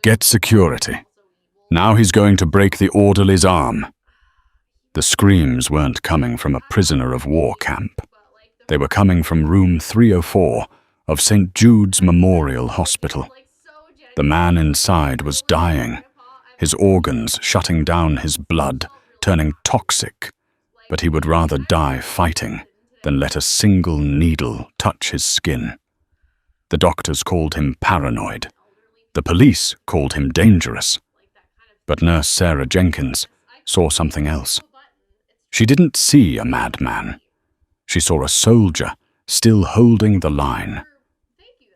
Get security. Now he's going to break the orderly's arm." The screams weren't coming from a prisoner of war camp. They were coming from room 304 of St. Jude's Memorial Hospital. The man inside was dying, his organs shutting down his blood, turning toxic, but he would rather die fighting than let a single needle touch his skin. The doctors called him paranoid. The police called him dangerous. But Nurse Sarah Jenkins saw something else. She didn't see a madman. She saw a soldier still holding the line.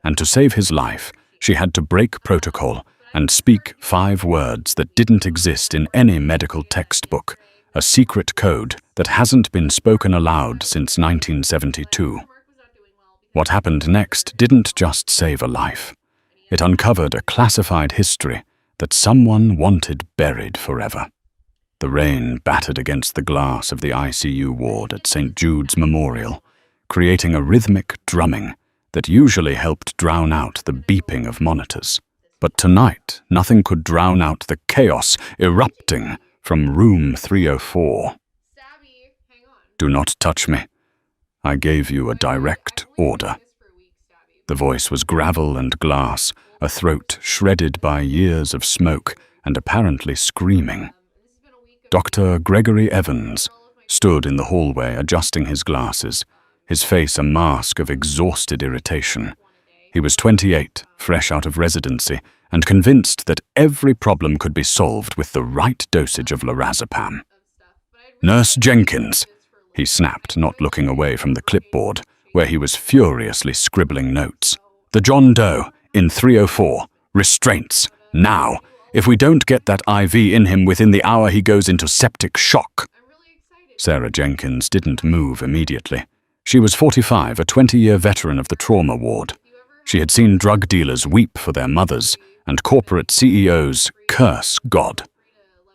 And to save his life, she had to break protocol and speak 5 words that didn't exist in any medical textbook, a secret code that hasn't been spoken aloud since 1972. What happened next didn't just save a life. It uncovered a classified history that someone wanted buried forever. The rain battered against the glass of the ICU ward at St. Jude's Memorial, creating a rhythmic drumming that usually helped drown out the beeping of monitors. But tonight, nothing could drown out the chaos erupting from room 304. "Do not touch me. I gave you a direct order." The voice was gravel and glass, a throat shredded by years of smoke and apparently screaming. Dr. Gregory Evans stood in the hallway adjusting his glasses, his face a mask of exhausted irritation. He was 28, fresh out of residency, and convinced that every problem could be solved with the right dosage of lorazepam. "Nurse Jenkins," he snapped, not looking away from the clipboard, where he was furiously scribbling notes. "The John Doe, in 304, restraints, now. If we don't get that IV in him within the hour, he goes into septic shock." Sarah Jenkins didn't move immediately. She was 45, a 20-year veteran of the trauma ward. She had seen drug dealers weep for their mothers and corporate CEOs curse God.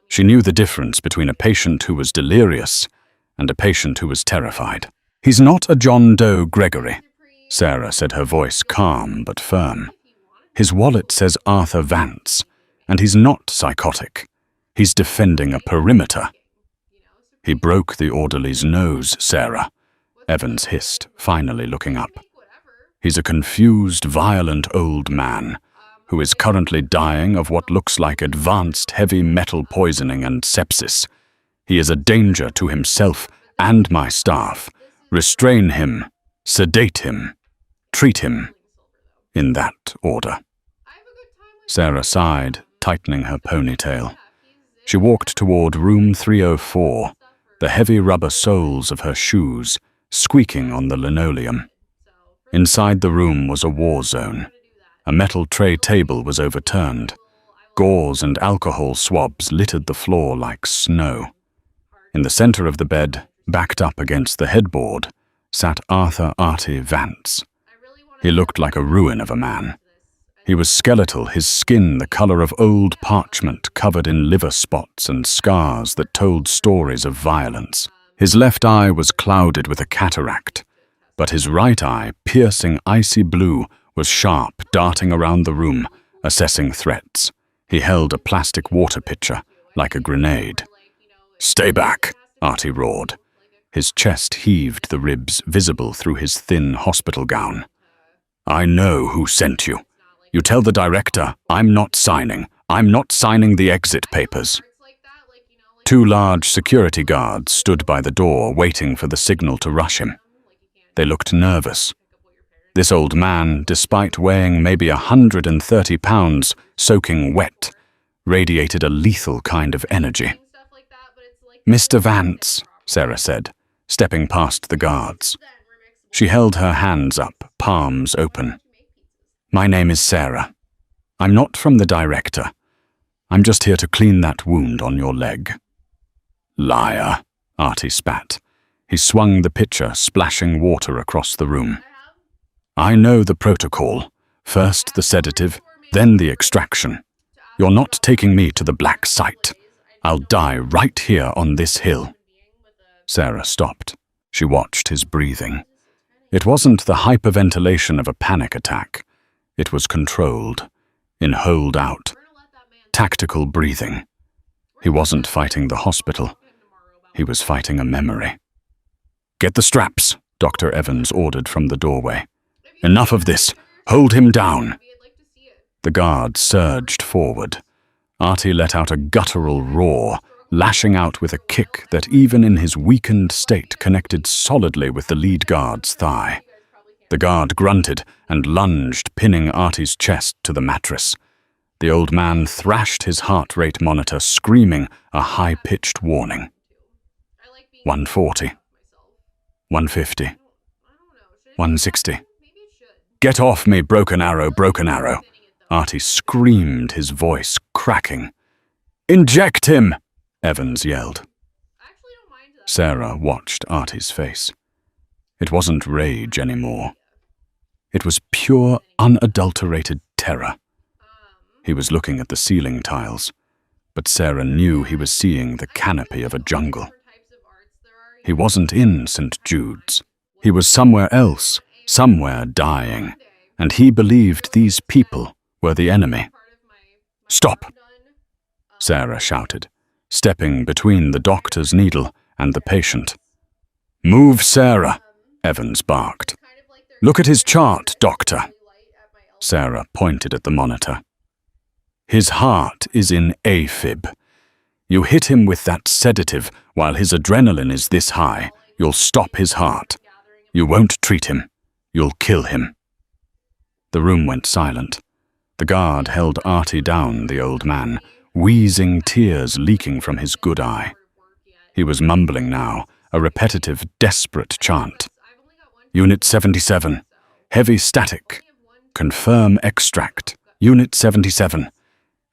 She knew the difference between a patient who was delirious and a patient who was terrified. "He's not a John Doe, Gregory," Sarah said, her voice calm but firm. "His wallet says Arthur Vance, and he's not psychotic. He's defending a perimeter." "He broke the orderly's nose, Sarah," Evans hissed, finally looking up. "He's a confused, violent old man who is currently dying of what looks like advanced heavy metal poisoning and sepsis. He is a danger to himself and my staff. Restrain him, sedate him, treat him, in that order." Sarah sighed, tightening her ponytail. She walked toward room 304, the heavy rubber soles of her shoes squeaking on the linoleum. Inside the room was a war zone. A metal tray table was overturned. Gauze and alcohol swabs littered the floor like snow. In the center of the bed, backed up against the headboard, sat Arthur Artie Vance. He looked like a ruin of a man. He was skeletal, his skin the color of old parchment covered in liver spots and scars that told stories of violence. His left eye was clouded with a cataract, but his right eye, piercing icy blue, was sharp, darting around the room, assessing threats. He held a plastic water pitcher, like a grenade. "Stay back," Artie roared. His chest heaved, the ribs visible through his thin hospital gown. "I know who sent you. You tell the director, I'm not signing. I'm not signing the exit papers." 2 large security guards stood by the door, waiting for the signal to rush him. They looked nervous. This old man, despite weighing maybe 130 pounds, soaking wet, radiated a lethal kind of energy. "Mr. Vance," Sarah said, stepping past the guards. She held her hands up, palms open. "My name is Sarah. I'm not from the director. I'm just here to clean that wound on your leg." "Liar," Artie spat. He swung the pitcher, splashing water across the room. "I know the protocol. First the sedative, then the extraction. You're not taking me to the black site. I'll die right here on this hill." Sarah stopped. She watched his breathing. It wasn't the hyperventilation of a panic attack. It was controlled, in hold-out, tactical breathing. He wasn't fighting the hospital. He was fighting a memory. "Get the straps," Dr. Evans ordered from the doorway. "Enough of this. Hold him down." The guard surged forward. Artie let out a guttural roar, lashing out with a kick that even in his weakened state connected solidly with the lead guard's thigh. The guard grunted and lunged, pinning Artie's chest to the mattress. The old man thrashed his heart rate monitor, screaming a high-pitched warning. 140. 150. 160. "Get off me, broken arrow, broken arrow." Artie screamed, his voice cracking. "Inject him!" Evans yelled. Sarah watched Artie's face. It wasn't rage anymore. It was pure, unadulterated terror. He was looking at the ceiling tiles, but Sarah knew he was seeing the canopy of a jungle. He wasn't in St. Jude's. He was somewhere else, somewhere dying, and he believed these people were the enemy. "Stop!" Sarah shouted, stepping between the doctor's needle and the patient. "Move, Sarah," Evans barked. "Look at his chart, doctor." Sarah pointed at the monitor. "His heart is in AFib. You hit him with that sedative while his adrenaline is this high. You'll stop his heart. You won't treat him. You'll kill him." The room went silent. The guard held Artie down, the old man, wheezing, tears leaking from his good eye. He was mumbling now, a repetitive, desperate chant. "Unit 77. Heavy static. Confirm extract. Unit 77.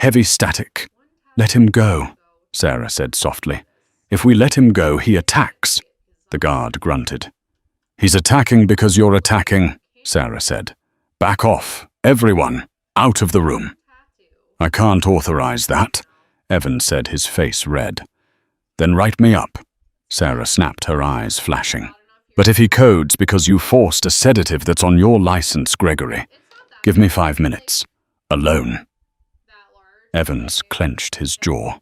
Heavy static. Let him go," Sarah said softly. "If we let him go, he attacks." The guard grunted. "He's attacking because you're attacking," Sarah said. "Back off, everyone, out of the room." "I can't authorize that," Evans said, his face red. "Then write me up," Sarah snapped, her eyes flashing. "But if he codes because you forced a sedative that's on your license, Gregory, give me 5 minutes. Alone." Evans clenched his jaw,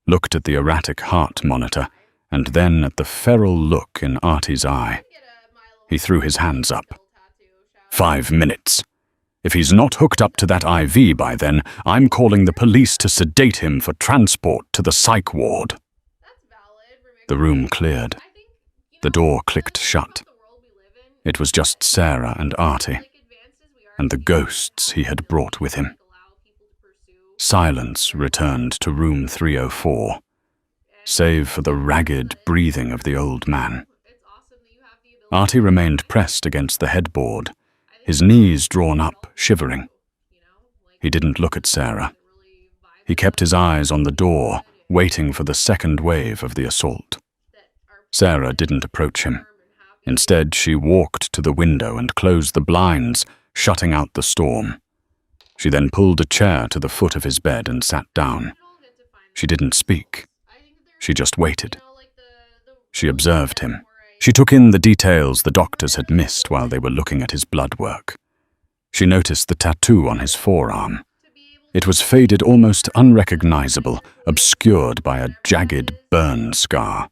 looked at the erratic heart monitor, and then at the feral look in Artie's eye. He threw his hands up. 5 minutes. If he's not hooked up to that IV by then, I'm calling the police to sedate him for transport to the psych ward. The room cleared. The door clicked shut. It was just Sarah and Artie, and the ghosts he had brought with him. Silence returned to room 304, save for the ragged breathing of the old man. Artie remained pressed against the headboard, his knees drawn up, shivering. He didn't look at Sarah. He kept his eyes on the door, waiting for the second wave of the assault. Sarah didn't approach him. Instead, she walked to the window and closed the blinds, shutting out the storm. She then pulled a chair to the foot of his bed and sat down. She didn't speak. She just waited. She observed him. She took in the details the doctors had missed while they were looking at his blood work. She noticed the tattoo on his forearm. It was faded, almost unrecognizable, obscured by a jagged burn scar.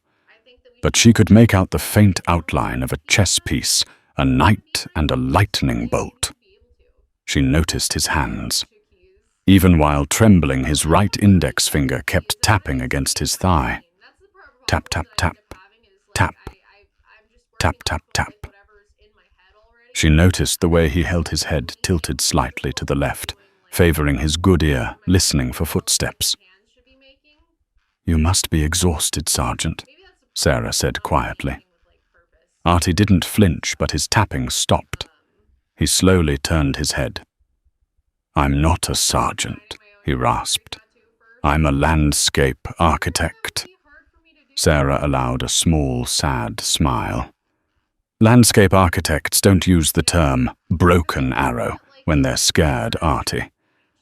But she could make out the faint outline of a chess piece, a knight and a lightning bolt. She noticed his hands. Even while trembling, his right index finger kept tapping against his thigh. Tap, tap, tap. Tap. Tap, tap, tap. She noticed the way he held his head tilted slightly to the left, favoring his good ear, listening for footsteps. "You must be exhausted, Sergeant," Sarah said quietly. Artie didn't flinch, but his tapping stopped. He slowly turned his head. "I'm not a sergeant," he rasped. "I'm a landscape architect." Sarah allowed a small, sad smile. "Landscape architects don't use the term broken arrow when they're scared, Artie,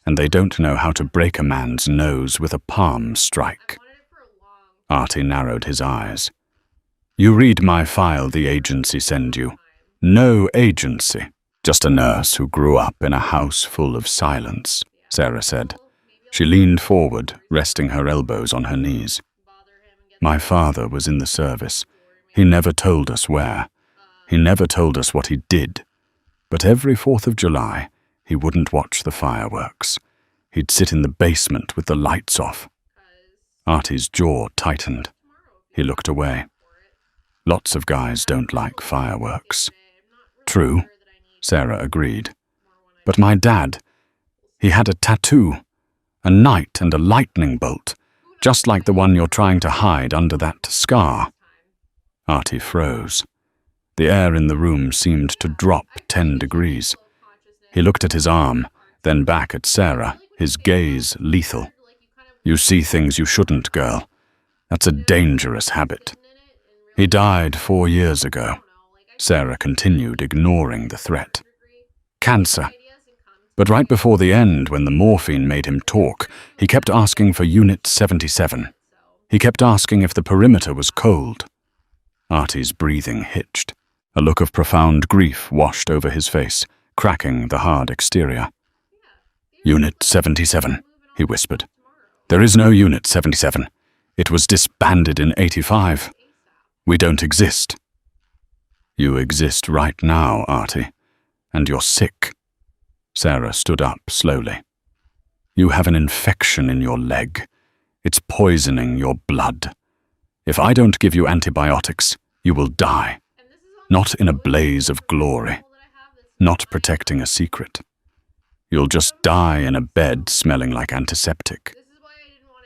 and they don't know how to break a man's nose with a palm strike." Artie narrowed his eyes. "You read my file the agency send you. No agency. Just a nurse who grew up in a house full of silence," Sarah said. She leaned forward, resting her elbows on her knees. My father was in the service. He never told us where. He never told us what he did. But every 4th of July, he wouldn't watch the fireworks. He'd sit in the basement with the lights off. Artie's jaw tightened. He looked away. Lots of guys don't like fireworks. True, Sarah agreed. But my dad, he had a tattoo, a knight and a lightning bolt, just like the one you're trying to hide under that scar. Artie froze. The air in the room seemed to drop 10 degrees. He looked at his arm, then back at Sarah, his gaze lethal. You see things you shouldn't, girl. That's a dangerous habit. He died 4 years ago. Sarah continued, ignoring the threat. Cancer. But right before the end, when the morphine made him talk, he kept asking for Unit 77. He kept asking if the perimeter was cold. Artie's breathing hitched. A look of profound grief washed over his face, cracking the hard exterior. Unit 77, he whispered. There is no Unit 77. It was disbanded in '85. We don't exist. You exist right now, Artie, and you're sick. Sarah stood up slowly. You have an infection in your leg. It's poisoning your blood. If I don't give you antibiotics, you will die. Not in a blaze of glory. Not protecting a secret. You'll just die in a bed smelling like antiseptic.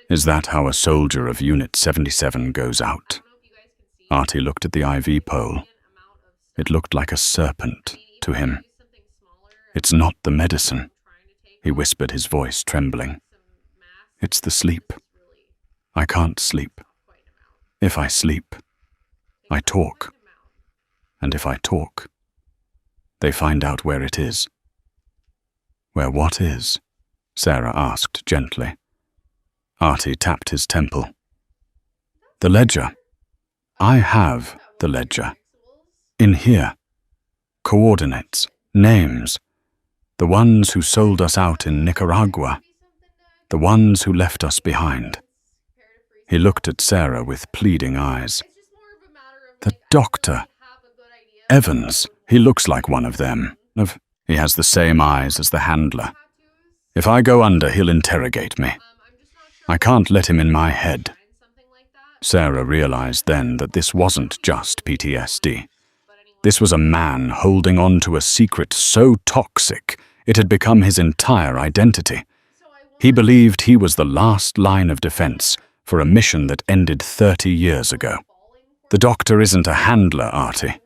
Is that how a soldier of Unit 77 goes out? Artie looked at the IV pole. It looked like a serpent to him. It's not the medicine, he whispered, his voice trembling. It's the sleep. I can't sleep. If I sleep, I talk. And if I talk, they find out where it is. Where what is? Sarah asked gently. Artie tapped his temple. The ledger. I have the ledger. In here. Coordinates, names. The ones who sold us out in Nicaragua. The ones who left us behind. He looked at Sarah with pleading eyes. The doctor. Evans, he looks like one of them. He has the same eyes as the handler. If I go under, he'll interrogate me. I can't let him in my head. Sarah realized then that this wasn't just PTSD. This was a man holding on to a secret so toxic it had become his entire identity. He believed he was the last line of defense for a mission that ended 30 years ago. The doctor isn't a handler, Artie.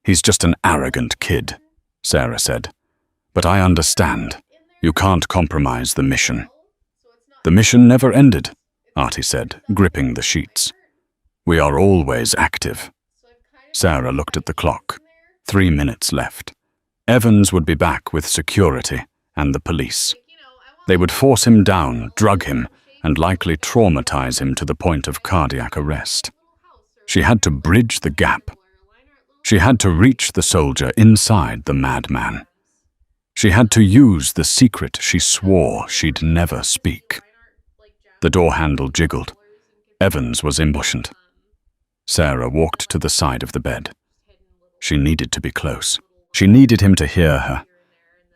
He's just an arrogant kid, Sarah said. But I understand. You can't compromise the mission. The mission never ended, Artie said, gripping the sheets. We are always active. Sarah looked at the clock. 3 minutes left. Evans would be back with security and the police. They would force him down, drug him, and likely traumatize him to the point of cardiac arrest. She had to bridge the gap. She had to reach the soldier inside the madman. She had to use the secret she swore she'd never speak. The door handle jiggled. Evans was impatient. Sarah walked to the side of the bed. She needed to be close. She needed him to hear her.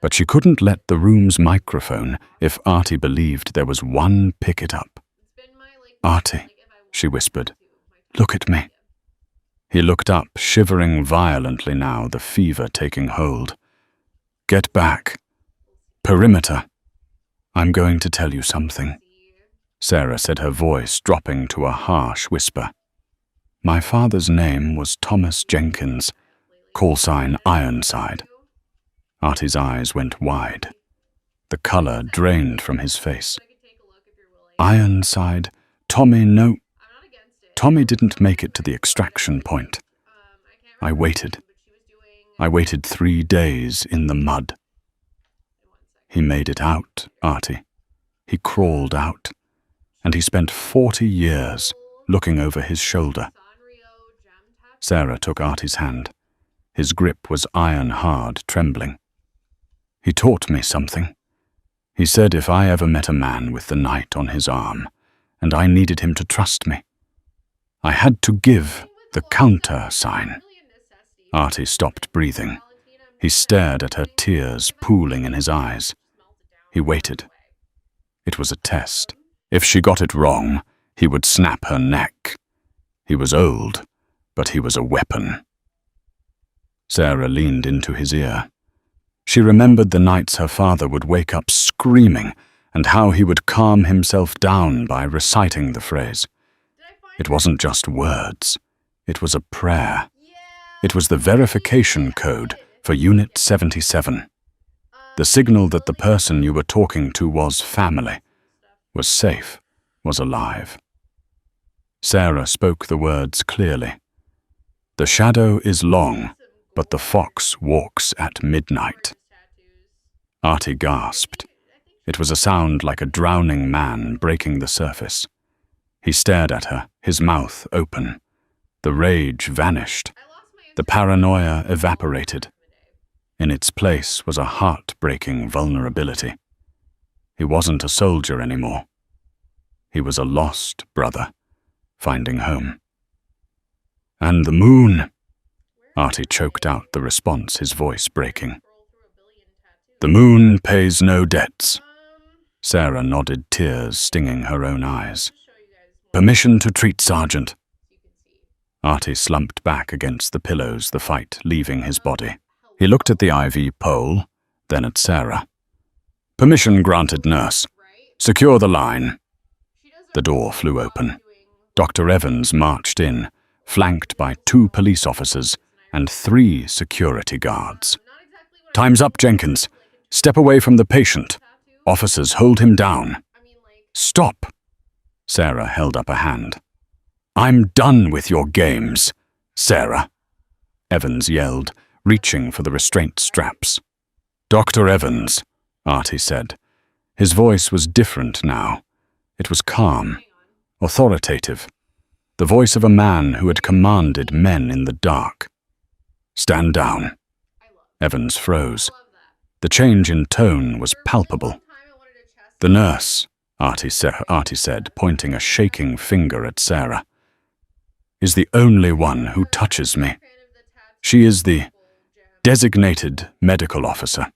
But she couldn't let the room's microphone, if Artie believed there was one, pick it up. Artie, she whispered, look at me. He looked up, shivering violently now, the fever taking hold. Get back. Perimeter. I'm going to tell you something. Sarah said, her voice dropping to a harsh whisper. My father's name was Thomas Jenkins, call sign Ironside. Artie's eyes went wide. The color drained from his face. Ironside? Tommy, no. Tommy didn't make it to the extraction point. I waited. I waited 3 days in the mud. He made it out, Artie. He crawled out. And he spent 40 years looking over his shoulder. Sarah took Artie's hand. His grip was iron-hard, trembling. He taught me something. He said if I ever met a man with the night on his arm, and I needed him to trust me, I had to give the counter sign. Artie stopped breathing. He stared at her, tears pooling in his eyes. He waited. It was a test. If she got it wrong, he would snap her neck. He was old, but he was a weapon. Sarah leaned into his ear. She remembered the nights her father would wake up screaming and how he would calm himself down by reciting the phrase. It wasn't just words. It was a prayer. It was the verification code for Unit 77. The signal that the person you were talking to was family, was safe, was alive. Sarah spoke the words clearly. The shadow is long, but the fox walks at midnight. Artie gasped. It was a sound like a drowning man breaking the surface. He stared at her, his mouth open. The rage vanished. The paranoia evaporated. In its place was a heart-breaking vulnerability. He wasn't a soldier anymore. He was a lost brother, finding home. And the moon, Artie choked out the response, his voice breaking. The moon pays no debts. Sarah nodded, tears stinging her own eyes. Permission to treat, Sergeant. Artie slumped back against the pillows, the fight leaving his body. He looked at the IV pole, then at Sarah. Permission granted, nurse. Secure the line. The door flew open. Dr. Evans marched in, flanked by 2 police officers and 3 security guards. Time's up, Jenkins. Step away from the patient. Officers, hold him down. Stop. Sarah held up a hand. I'm done with your games, Sarah, Evans yelled, reaching for the restraint straps. Dr. Evans, Artie said. His voice was different now. It was calm, authoritative, the voice of a man who had commanded men in the dark. Stand down. Evans froze. The change in tone was palpable. The nurse, Artie said, pointing a shaking finger at Sarah, is the only one who touches me. She is the designated medical officer.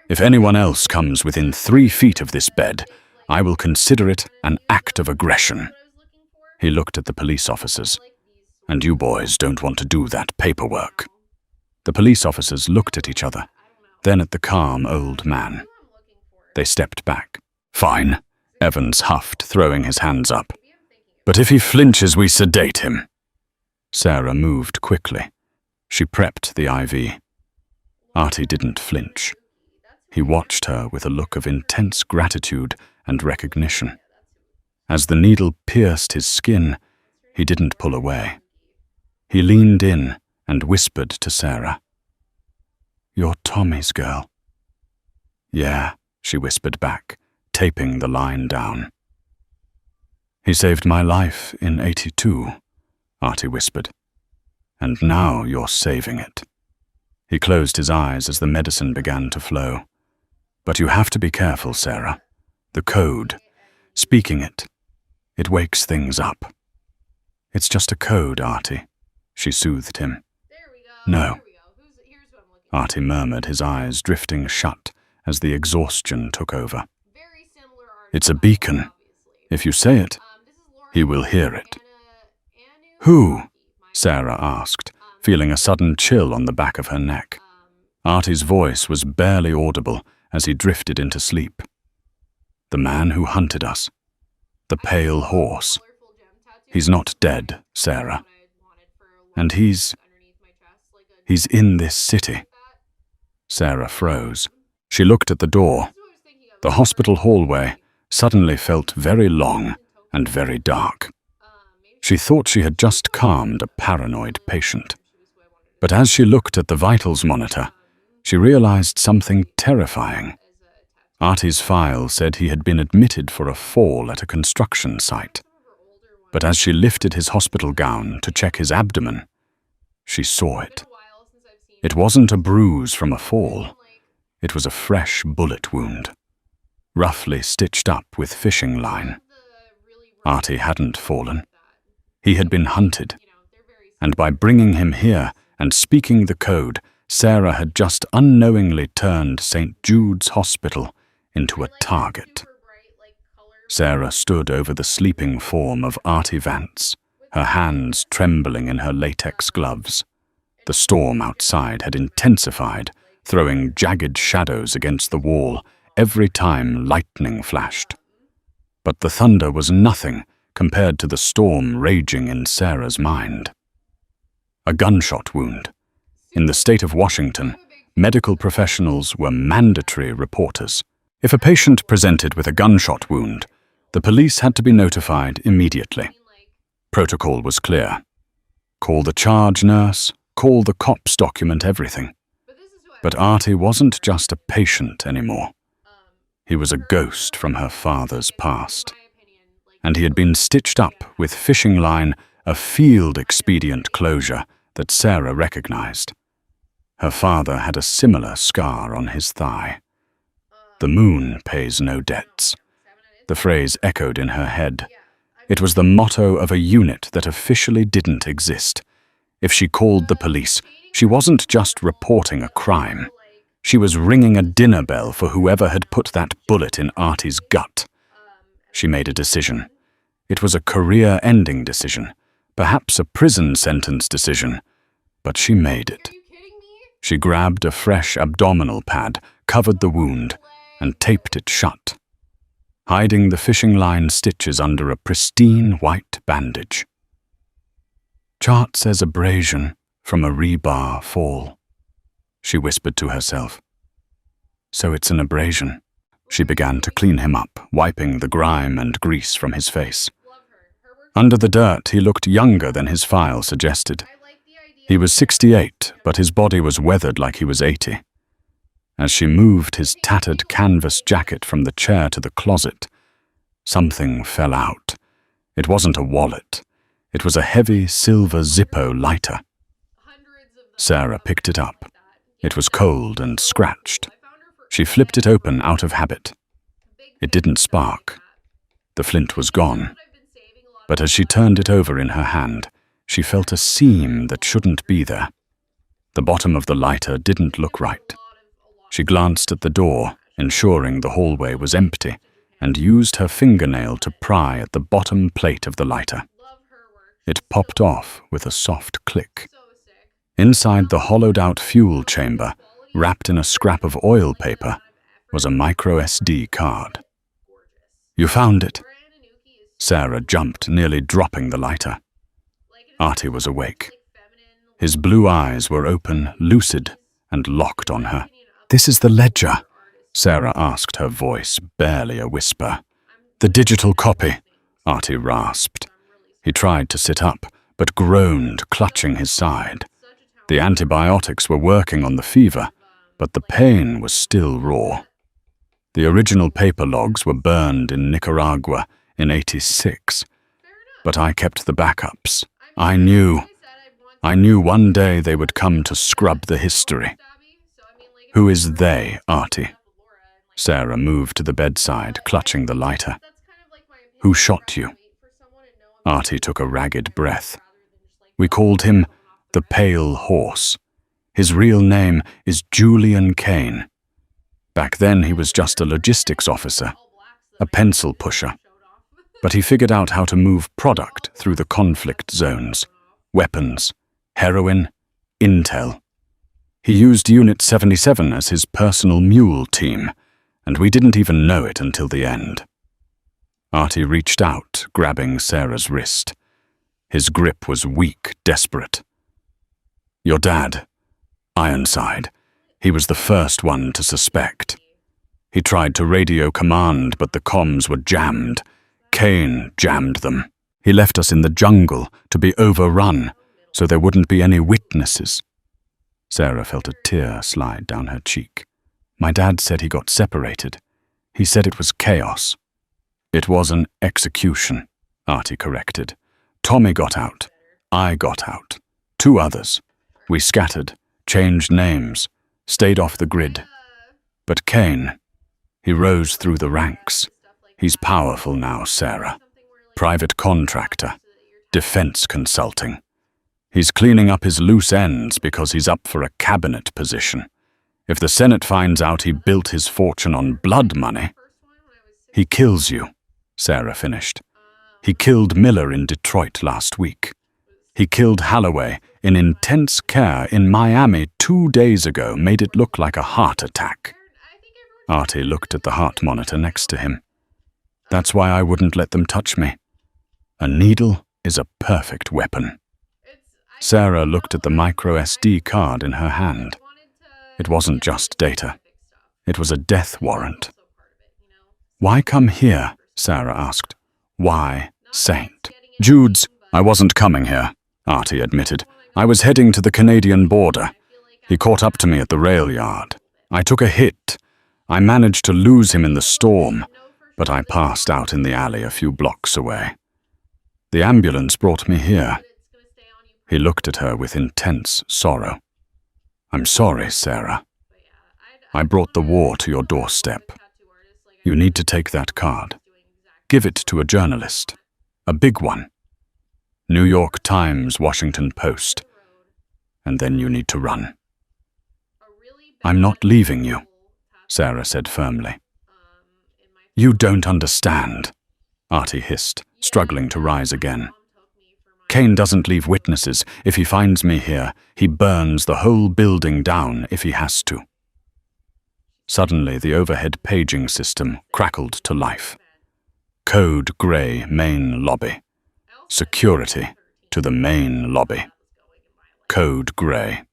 If anyone else comes within 3 feet of this bed, I will consider it an act of aggression. He looked at the police officers. And you boys don't want to do that paperwork. The police officers looked at each other, then at the calm old man. They stepped back. Fine, Evans huffed, throwing his hands up. But if he flinches, we sedate him. Sarah moved quickly. She prepped the IV. Artie didn't flinch. He watched her with a look of intense gratitude and recognition. As the needle pierced his skin, he didn't pull away. He leaned in and whispered to Sarah. You're Tommy's girl. Yeah, she whispered back, taping the line down. He saved my life in '82, Artie whispered. And now you're saving it. He closed his eyes as the medicine began to flow. But you have to be careful, Sarah. The code, speaking it, it wakes things up. It's just a code, Artie, she soothed him. No. Artie murmured, his eyes drifting shut as the exhaustion took over. It's a beacon. If you say it, he will hear it. Who? Sarah asked, feeling a sudden chill on the back of her neck. Artie's voice was barely audible as he drifted into sleep. The man who hunted us. The pale horse. He's not dead, Sarah. And he's in this city. Sarah froze. She looked at the door. The hospital hallway suddenly felt very long and very dark. She thought she had just calmed a paranoid patient. But as she looked at the vitals monitor, she realized something terrifying. Artie's file said he had been admitted for a fall at a construction site. But as she lifted his hospital gown to check his abdomen, she saw it. It wasn't a bruise from a fall. It was a fresh bullet wound. roughly stitched up with fishing line. Artie hadn't fallen. He had been hunted. And by bringing him here and speaking the code, Sarah had just unknowingly turned St. Jude's Hospital into a target. Sarah stood over the sleeping form of Artie Vance, her hands trembling in her latex gloves. The storm outside had intensified, throwing jagged shadows against the wall every time lightning flashed. But the thunder was nothing compared to the storm raging in Sarah's mind. A gunshot wound. In the state of Washington, medical professionals were mandatory reporters. If a patient presented with a gunshot wound, the police had to be notified immediately. Protocol was clear. Call the charge nurse, call the cops, document everything. But Artie wasn't just a patient anymore. He was a ghost from her father's past. And he had been stitched up with fishing line, a field expedient closure that Sarah recognized. Her father had a similar scar on his thigh. The moon pays no debts. The phrase echoed in her head. It was the motto of a unit that officially didn't exist. If she called the police, she wasn't just reporting a crime. She was ringing a dinner bell for whoever had put that bullet in Artie's gut. She made a decision. It was a career-ending decision, perhaps a prison sentence decision, but she made it. She grabbed a fresh abdominal pad, covered the wound, and taped it shut, hiding the fishing line stitches under a pristine white bandage. Chart says abrasion from a rebar fall, she whispered to herself. So it's an abrasion. She began to clean him up, wiping the grime and grease from his face. Under the dirt, he looked younger than his file suggested. He was 68, but his body was weathered like he was 80. As she moved his tattered canvas jacket from the chair to the closet, something fell out. It wasn't a wallet. It was a heavy silver Zippo lighter. Sarah picked it up. It was cold and scratched. She flipped it open out of habit. It didn't spark. The flint was gone. But as she turned it over in her hand, she felt a seam that shouldn't be there. The bottom of the lighter didn't look right. She glanced at the door, ensuring the hallway was empty, and used her fingernail to pry at the bottom plate of the lighter. It popped off with a soft click. Inside the hollowed-out fuel chamber, wrapped in a scrap of oil paper, was a micro SD card. "You found it." Sarah jumped, nearly dropping the lighter. Artie was awake. His blue eyes were open, lucid, and locked on her. "This is the ledger," Sarah asked, her voice barely a whisper. "The digital copy," Artie rasped. He tried to sit up, but groaned, clutching his side. The antibiotics were working on the fever, but the pain was still raw. The original paper logs were burned in Nicaragua in '86, but I kept the backups. I knew one day they would come to scrub the history. "Who is they, Artie?" Sarah moved to the bedside, clutching the lighter. "Who shot you?" Artie took a ragged breath. "We called him the Pale Horse. His real name is Julian Kane. Back then he was just a logistics officer, a pencil pusher. But he figured out how to move product through the conflict zones. Weapons, heroin, intel. He used Unit 77 as his personal mule team, and we didn't even know it until the end." Artie reached out, grabbing Sarah's wrist. His grip was weak, desperate. "Your dad, Ironside, he was the first one to suspect. He tried to radio command, but the comms were jammed. Kane jammed them. He left us in the jungle to be overrun, so there wouldn't be any witnesses." Sarah felt a tear slide down her cheek. "My dad said he got separated. He said it was chaos." "It was an execution," Artie corrected. "Tommy got out. I got out. 2 others. We scattered, changed names, stayed off the grid. But Kane, He rose through the ranks. He's powerful now, Sarah. Private contractor, defense consulting. He's cleaning up his loose ends because he's up for a cabinet position. If the Senate finds out he built his fortune on blood money, he kills you, Sarah finished. He killed Miller in Detroit last week. He killed Holloway in intense care in Miami 2 days ago, made it look like a heart attack. Artie looked at the heart monitor next to him. That's why I wouldn't let them touch me. A needle is a perfect weapon. Sarah looked at the micro SD card in her hand. It wasn't just data. It was a death warrant. Why come here? Sarah asked. Why Saint? Jude's. I wasn't coming here, Artie admitted. I was heading to the Canadian border. He caught up to me at the rail yard. I took a hit. I managed to lose him in the storm, but I passed out in the alley a few blocks away. The ambulance brought me here. He looked at her with intense sorrow. I'm sorry, Sarah. I brought the war to your doorstep. You need to take that card. Give it to a journalist. A big one. New York Times, Washington Post. And then you need to run. I'm not leaving you, Sarah said firmly. You don't understand, Artie hissed, struggling to rise again. Kane doesn't leave witnesses. If he finds me here, he burns the whole building down if he has to. Suddenly, the overhead paging system crackled to life. Code Grey main lobby. Security to the main lobby. Code Grey.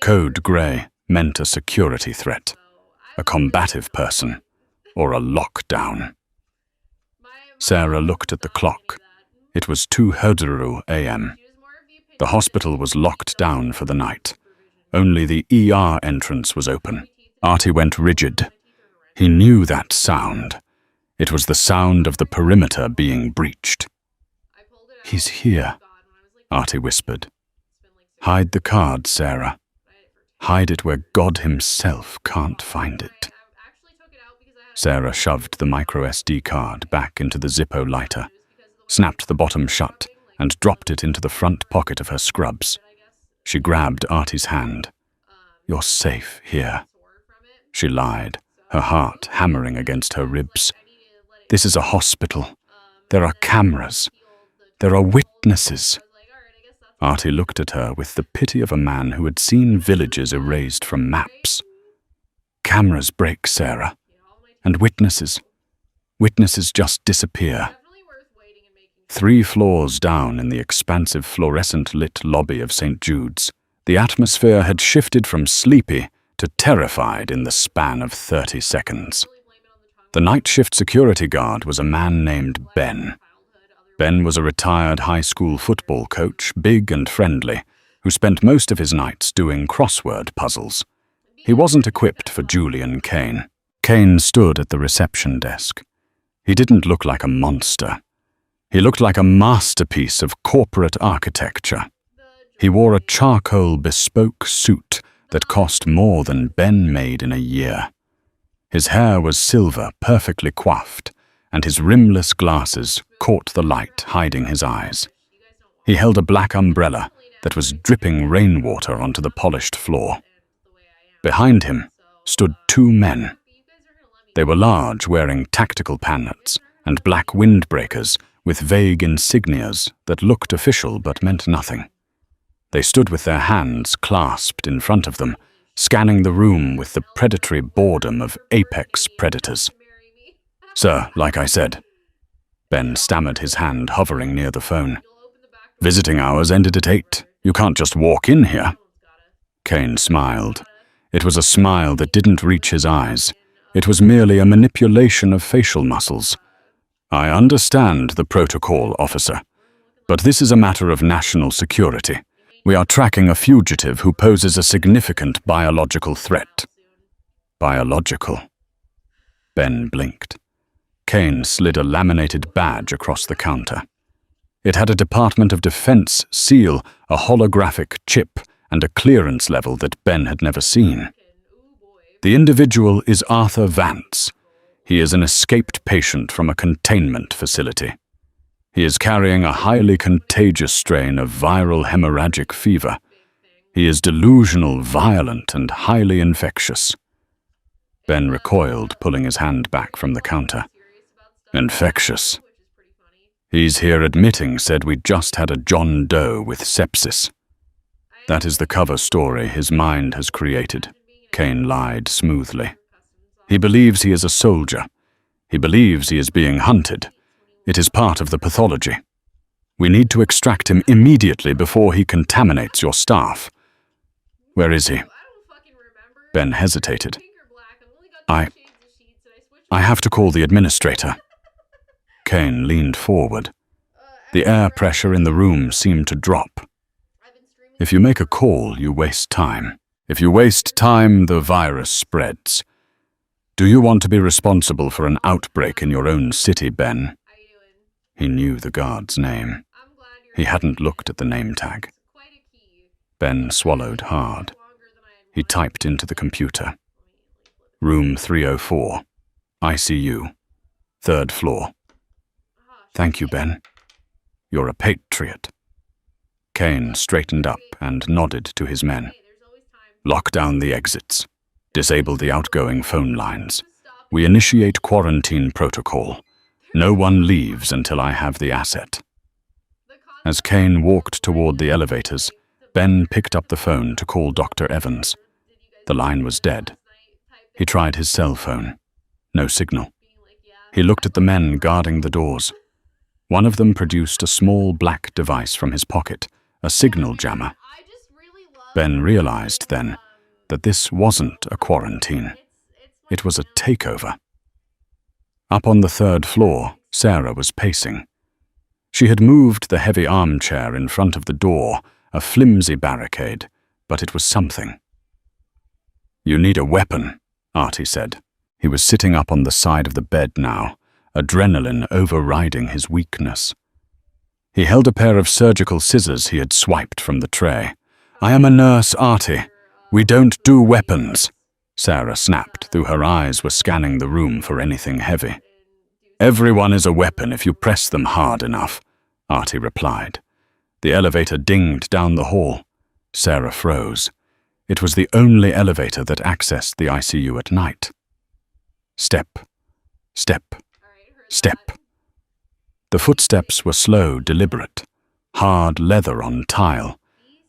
Code Grey meant a security threat, a combative person, or a lockdown. Sarah looked at the clock. It was 2:00 a.m. The hospital was locked down for the night. Only the ER entrance was open. Artie went rigid. He knew that sound. It was the sound of the perimeter being breached. He's here, Artie whispered. Hide the card, Sarah. Hide it where God himself can't find it. Sarah shoved the micro SD card back into the Zippo lighter, snapped the bottom shut, and dropped it into the front pocket of her scrubs. She grabbed Artie's hand. You're safe here. She lied, her heart hammering against her ribs. This is a hospital. There are cameras. There are witnesses. Artie looked at her with the pity of a man who had seen villages erased from maps. Cameras break, Sarah. And witnesses. Witnesses just disappear. 3 floors down in the expansive fluorescent-lit lobby of St. Jude's, the atmosphere had shifted from sleepy to terrified in the span of 30 seconds. The night shift security guard was a man named Ben. Ben was a retired high school football coach, big and friendly, who spent most of his nights doing crossword puzzles. He wasn't equipped for Julian Kane. Kane stood at the reception desk. He didn't look like a monster. He looked like a masterpiece of corporate architecture. He wore a charcoal bespoke suit that cost more than Ben made in a year. His hair was silver, perfectly coiffed, and his rimless glasses caught the light, hiding his eyes. He held a black umbrella that was dripping rainwater onto the polished floor. Behind him stood 2 men. They were large, wearing tactical pannets and black windbreakers with vague insignias that looked official but meant nothing. They stood with their hands clasped in front of them, scanning the room with the predatory boredom of apex predators. Sir, like I said. Ben stammered, his hand hovering near the phone. Visiting hours ended at 8. You can't just walk in here. Kane smiled. It was a smile that didn't reach his eyes. It was merely a manipulation of facial muscles. I understand the protocol, officer, but this is a matter of national security. We are tracking a fugitive who poses a significant biological threat. Biological? Ben blinked. Kane slid a laminated badge across the counter. It had a Department of Defense seal, a holographic chip, and a clearance level that Ben had never seen. The individual is Arthur Vance. He is an escaped patient from a containment facility. He is carrying a highly contagious strain of viral hemorrhagic fever. He is delusional, violent, and highly infectious. Ben recoiled, pulling his hand back from the counter. Infectious. He's here admitting said we just had a John Doe with sepsis. That is the cover story his mind has created, Kane lied smoothly. He believes he is a soldier. He believes he is being hunted. It is part of the pathology. We need to extract him immediately before he contaminates your staff. Where is he? Ben hesitated. I have to call the administrator. Kane leaned forward. The air pressure in the room seemed to drop. If you make a call, you waste time. If you waste time, the virus spreads. Do you want to be responsible for an outbreak in your own city, Ben? He knew the guard's name. He hadn't looked at the name tag. Ben swallowed hard. He typed into the computer. Room 304, ICU, 3rd floor. Thank you, Ben. You're a patriot. Kane straightened up and nodded to his men. Lock down the exits. Disable the outgoing phone lines. We initiate quarantine protocol. No one leaves until I have the asset. As Kane walked toward the elevators, Ben picked up the phone to call Dr. Evans. The line was dead. He tried his cell phone. No signal. He looked at the men guarding the doors. One of them produced a small black device from his pocket, a signal jammer. Ben realized then that this wasn't a quarantine. It was a takeover. Up on the 3rd floor, Sarah was pacing. She had moved the heavy armchair in front of the door, a flimsy barricade, but it was something. You need a weapon, Artie said. He was sitting up on the side of the bed now, adrenaline overriding his weakness. He held a pair of surgical scissors he had swiped from the tray. I am a nurse, Artie. We don't do weapons. Sarah snapped, though her eyes were scanning the room for anything heavy. Everyone is a weapon if you press them hard enough, Artie replied. The elevator dinged down the hall. Sarah froze. It was the only elevator that accessed the ICU at night. Step, step, step. The footsteps were slow, deliberate, hard leather on tile.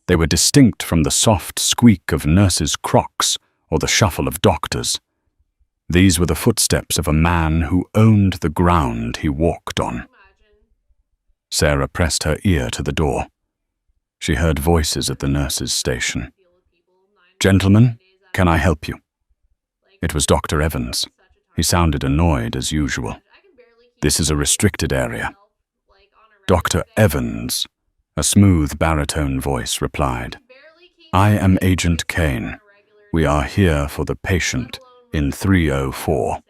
They were distinct from the soft squeak of nurses' crocs or the shuffle of doctors. These were the footsteps of a man who owned the ground he walked on. Sarah pressed her ear to the door. She heard voices at the nurses' station. Gentlemen, can I help you? It was Dr. Evans. He sounded annoyed as usual. This is a restricted area. Dr. Evans, a smooth baritone voice replied. I am Agent Kane. We are here for the patient in 304.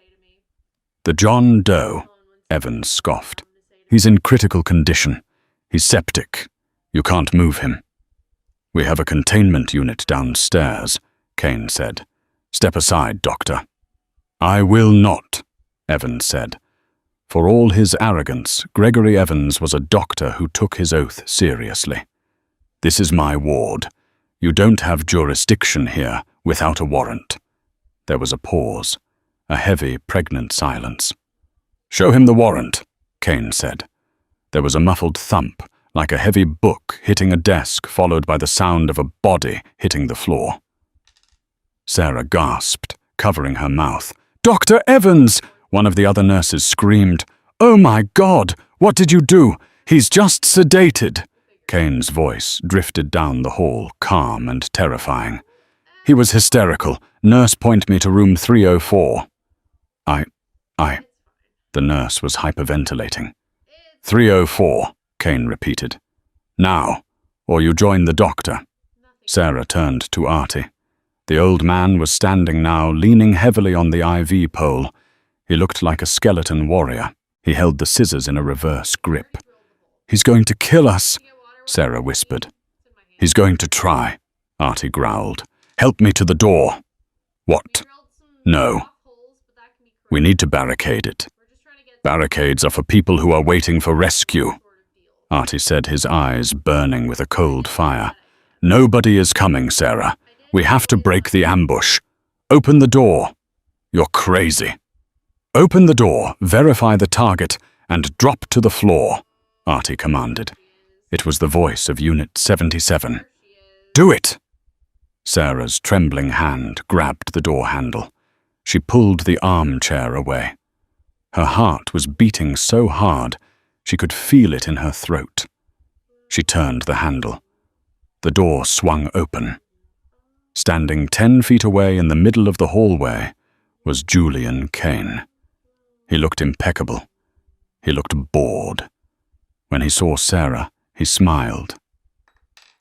The John Doe, Evans scoffed. He's in critical condition. He's septic. You can't move him. We have a containment unit downstairs, Kane said. Step aside, doctor. I will not, Evans said. For all his arrogance, Gregory Evans was a doctor who took his oath seriously. This is my ward. You don't have jurisdiction here without a warrant. There was a pause, a heavy, pregnant silence. Show him the warrant, Kane said. There was a muffled thump, like a heavy book hitting a desk, followed by the sound of a body hitting the floor. Sarah gasped, covering her mouth. Dr. Evans! One of the other nurses screamed. Oh my God! What did you do? He's just sedated. Kane's voice drifted down the hall, calm and terrifying. He was hysterical. Nurse, point me to room 304. The nurse was hyperventilating. 304, Kane repeated. Now, or you join the doctor. Sarah turned to Artie. The old man was standing now, leaning heavily on the IV pole. He looked like a skeleton warrior. He held the scissors in a reverse grip. He's going to kill us, Sarah whispered. He's going to try, Artie growled. Help me to the door. What? No. We need to barricade it. Barricades are for people who are waiting for rescue, Artie said, his eyes burning with a cold fire. Nobody is coming, Sarah. We have to break the ambush. Open the door. You're crazy. Open the door, verify the target, and drop to the floor, Artie commanded. It was the voice of Unit 77. Do it! Sarah's trembling hand grabbed the door handle. She pulled the armchair away. Her heart was beating so hard she could feel it in her throat. She turned the handle. The door swung open. Standing 10 feet away in the middle of the hallway was Julian Kane. He looked impeccable. He looked bored. When he saw Sarah, he smiled.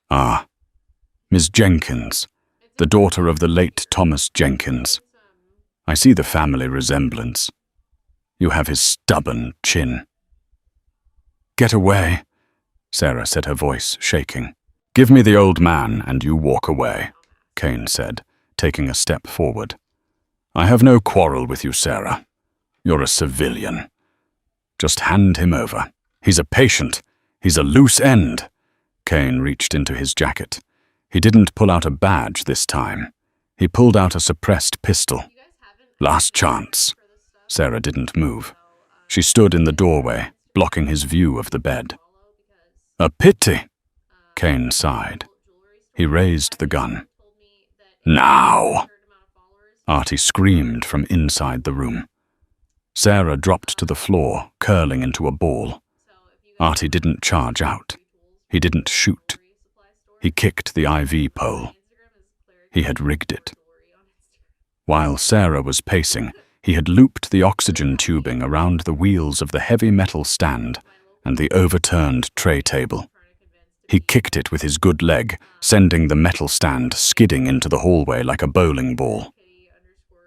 Ah, Miss Jenkins, the daughter of the late Thomas Jenkins. I see the family resemblance. You have his stubborn chin. Get away, Sarah said, her voice shaking. Give me the old man and you walk away, Kane said, taking a step forward. I have no quarrel with you, Sarah. You're a civilian. Just hand him over. He's a patient. He's a loose end. Kane reached into his jacket. He didn't pull out a badge this time. He pulled out a suppressed pistol. Last chance. Sarah didn't move. She stood in the doorway, blocking his view of the bed. A pity, Kane sighed. He raised the gun. Now! Artie screamed from inside the room. Sarah dropped to the floor, curling into a ball. Artie didn't charge out. He didn't shoot. He kicked the IV pole. He had rigged it. While Sarah was pacing, he had looped the oxygen tubing around the wheels of the heavy metal stand and the overturned tray table. He kicked it with his good leg, sending the metal stand skidding into the hallway like a bowling ball.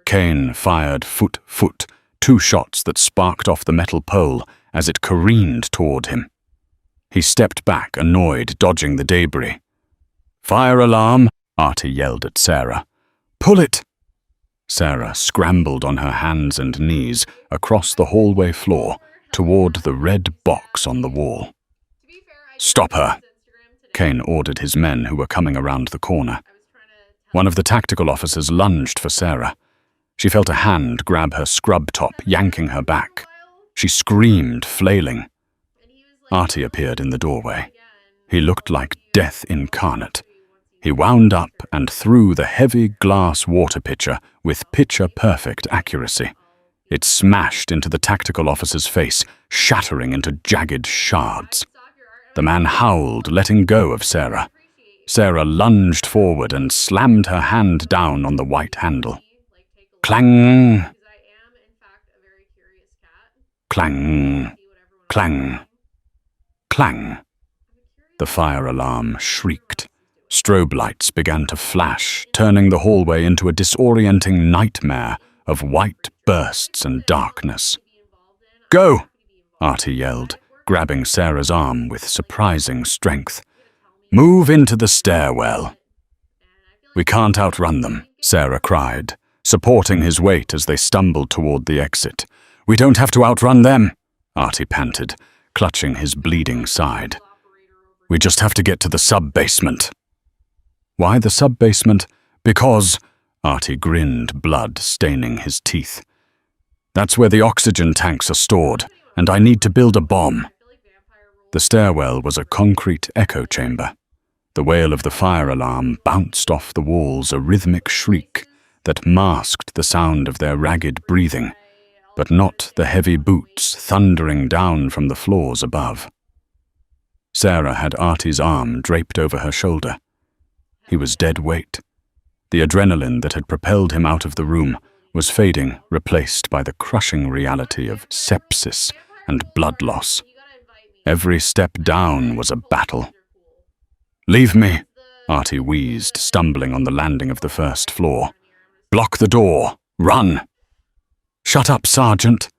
Kane fired foot, 2 shots that sparked off the metal pole as it careened toward him. He stepped back, annoyed, dodging the debris. Fire alarm, Artie yelled at Sarah. Pull it! Sarah scrambled on her hands and knees across the hallway floor toward the red box on the wall. Stop her, Kane ordered his men who were coming around the corner. One of the tactical officers lunged for Sarah. She felt a hand grab her scrub top, yanking her back. She screamed, flailing. Artie appeared in the doorway. He looked like death incarnate. He wound up and threw the heavy glass water pitcher with pitcher-perfect accuracy. It smashed into the tactical officer's face, shattering into jagged shards. The man howled, letting go of Sarah. Sarah lunged forward and slammed her hand down on the white handle. Clang! Clang! Clang! Clang! The fire alarm shrieked. Strobe lights began to flash, turning the hallway into a disorienting nightmare of white bursts and darkness. Go! Artie yelled, grabbing Sarah's arm with surprising strength. Move into the stairwell. We can't outrun them, Sarah cried, supporting his weight as they stumbled toward the exit. We don't have to outrun them, Artie panted, clutching his bleeding side. We just have to get to the sub-basement. Why the sub-basement? Because, Artie grinned, blood staining his teeth. That's where the oxygen tanks are stored, and I need to build a bomb. The stairwell was a concrete echo chamber. The wail of the fire alarm bounced off the walls, a rhythmic shriek that masked the sound of their ragged breathing, but not the heavy boots thundering down from the floors above. Sarah had Artie's arm draped over her shoulder. He was dead weight. The adrenaline that had propelled him out of the room was fading, replaced by the crushing reality of sepsis and blood loss. Every step down was a battle. Leave me, Artie wheezed, stumbling on the landing of the first floor. Block the door. Run. Shut up, Sergeant,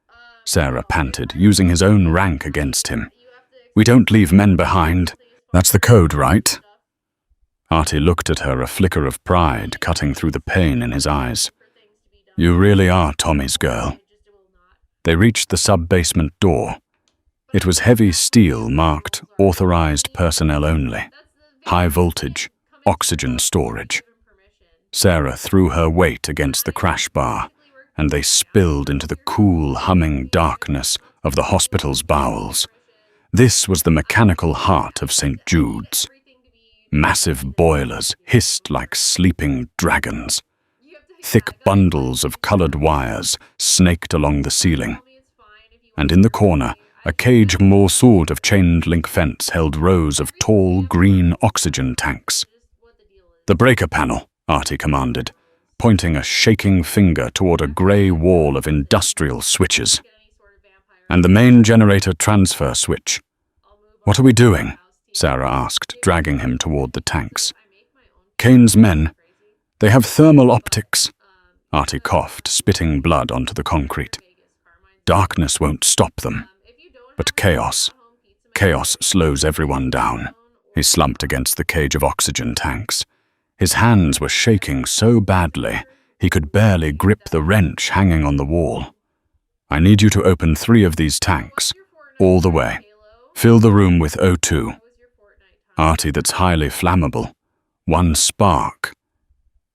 Sarah panted, using his own rank against him. We don't leave men behind. That's the code, right? Artie looked at her, a flicker of pride cutting through the pain in his eyes. You really are Tommy's girl. They reached the sub-basement door. It was heavy steel marked authorized personnel only. High voltage, oxygen storage. Sarah threw her weight against the crash bar, and they spilled into the cool, humming darkness of the hospital's bowels. This was the mechanical heart of St. Jude's. Massive boilers hissed like sleeping dragons. Thick bundles of colored wires snaked along the ceiling. And in the corner, a cage morceaued of chain-link fence held rows of tall, green oxygen tanks. "The breaker panel," Artie commanded, pointing a shaking finger toward a grey wall of industrial switches. "And the main generator transfer switch." "What are we doing?" Sarah asked, dragging him toward the tanks. "Kane's men, they have thermal optics." Artie coughed, spitting blood onto the concrete. "Darkness won't stop them. But chaos slows everyone down." He slumped against the cage of oxygen tanks. His hands were shaking so badly, he could barely grip the wrench hanging on the wall. "I need you to open 3 of these tanks, all the way. Fill the room with O2. Artie, that's highly flammable. 1 spark."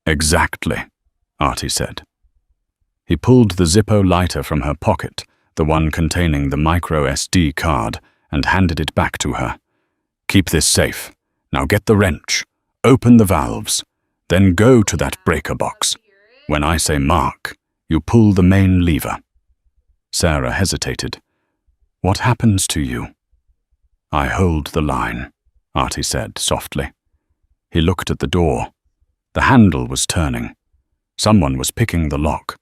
"Exactly," Artie said. He pulled the Zippo lighter from her pocket, the one containing the micro SD card, and handed it back to her. "Keep this safe. Now get the wrench. Open the valves. Then go to that breaker box. When I say mark, you pull the main lever." Sarah hesitated. "What happens to you?" "I hold the line," Artie said softly. He looked at the door. The handle was turning. Someone was picking the lock.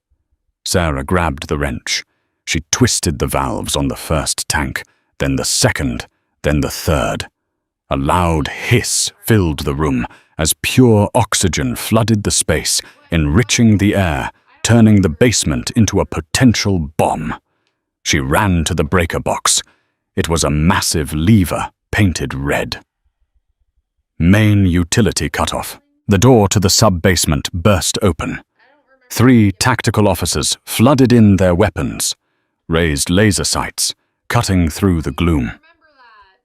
Sarah grabbed the wrench. She twisted the valves on the first tank, then the second, then the third. A loud hiss filled the room as pure oxygen flooded the space, enriching the air, turning the basement into a potential bomb. She ran to the breaker box. It was a massive lever painted red. Main utility cutoff. The door to the sub-basement burst open. 3 tactical officers flooded in their weapons, raised laser sights, cutting through the gloom.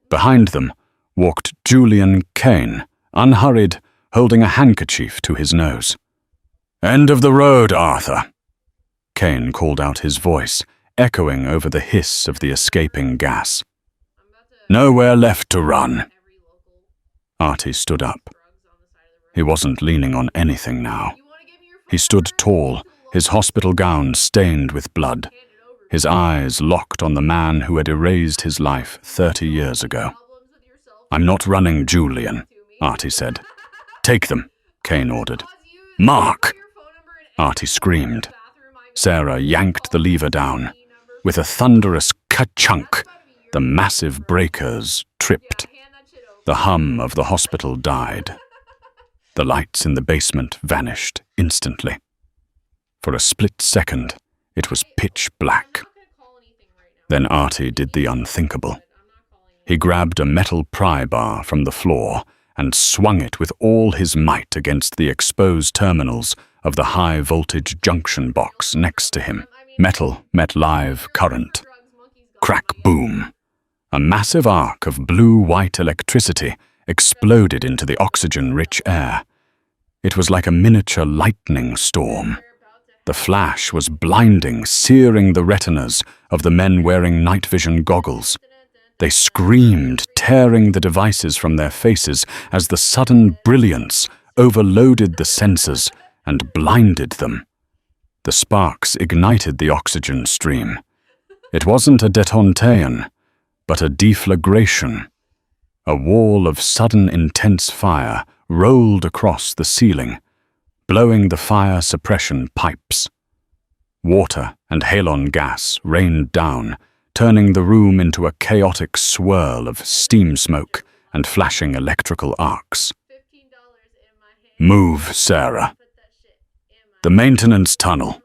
Behind them walked Julian Kane, unhurried, holding a handkerchief to his nose. "End of the road, Arthur," Kane called out, his voice echoing over the hiss of the escaping gas. "Nowhere left to run." Artie stood up. He wasn't leaning on anything now. He stood tall, his hospital gown stained with blood, his eyes locked on the man who had erased his life 30 years ago. "I'm not running, Julian," Artie said. "Take them," Kane ordered. "Mark!" Artie screamed. Sarah yanked the lever down. With a thunderous ka-chunk, the massive breakers tripped. The hum of the hospital died. The lights in the basement vanished instantly. For a split second, it was pitch black. Then Artie did the unthinkable. He grabbed a metal pry bar from the floor and swung it with all his might against the exposed terminals of the high-voltage junction box next to him. Metal met live current. Crack boom. A massive arc of blue-white electricity exploded into the oxygen-rich air. It was like a miniature lightning storm. The flash was blinding, searing the retinas of the men wearing night vision goggles. They screamed, tearing the devices from their faces as the sudden brilliance overloaded the sensors and blinded them. The sparks ignited the oxygen stream. It wasn't a detontation, but a deflagration. A wall of sudden intense fire rolled across the ceiling, blowing the fire suppression pipes. Water and halon gas rained down, turning the room into a chaotic swirl of steam smoke and flashing electrical arcs. "Move, Sarah." "The maintenance tunnel,"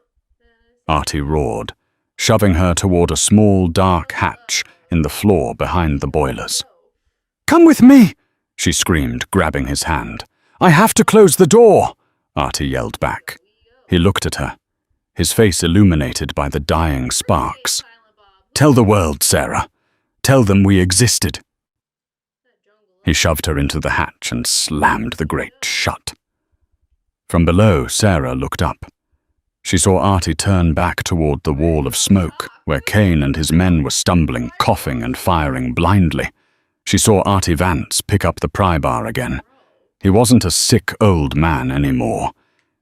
Artie roared, shoving her toward a small dark hatch in the floor behind the boilers. "Come with me," she screamed, grabbing his hand. "I have to close the door," Artie yelled back. He looked at her. his face illuminated by the dying sparks. "Tell the world, Sarah. Tell them we existed." He shoved her into the hatch and slammed the grate shut. From below, Sarah looked up. She saw Artie turn back toward the wall of smoke, where Kane and his men were stumbling, coughing, and firing blindly. She saw Artie Vance pick up the pry bar again. He wasn't a sick old man anymore.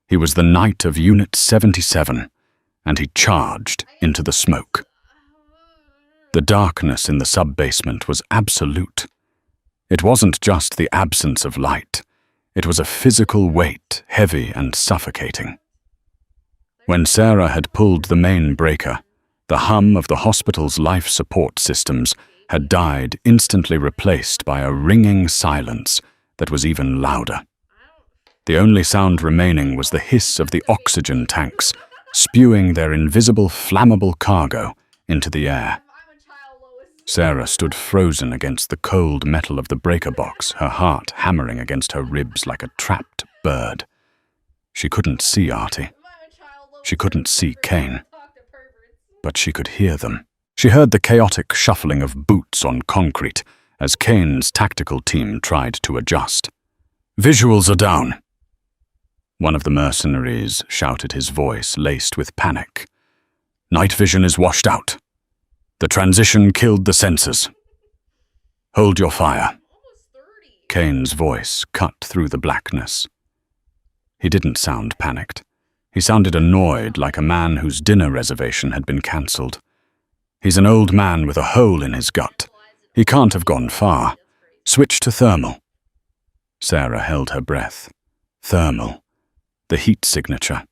He was the knight of Unit 77, and he charged into the smoke. The darkness in the sub-basement was absolute. It wasn't just the absence of light. It was a physical weight, heavy and suffocating. When Sarah had pulled the main breaker, the hum of the hospital's life support systems had died, instantly replaced by a ringing silence that was even louder. The only sound remaining was the hiss of the oxygen tanks, spewing their invisible flammable cargo into the air. Sarah stood frozen against the cold metal of the breaker box, her heart hammering against her ribs like a trapped bird. She couldn't see Artie. She couldn't see Kane. But she could hear them. She heard the chaotic shuffling of boots on concrete as Kane's tactical team tried to adjust. "Visuals are down." One of the mercenaries shouted, his voice laced with panic. "Night vision is washed out. The transition killed the sensors. Hold your fire." Kane's voice cut through the blackness. He didn't sound panicked. He sounded annoyed, like a man whose dinner reservation had been cancelled. He's an old man with a hole in his gut. He can't have gone far. Switch to thermal. Sarah held her breath. Thermal. The heat signature.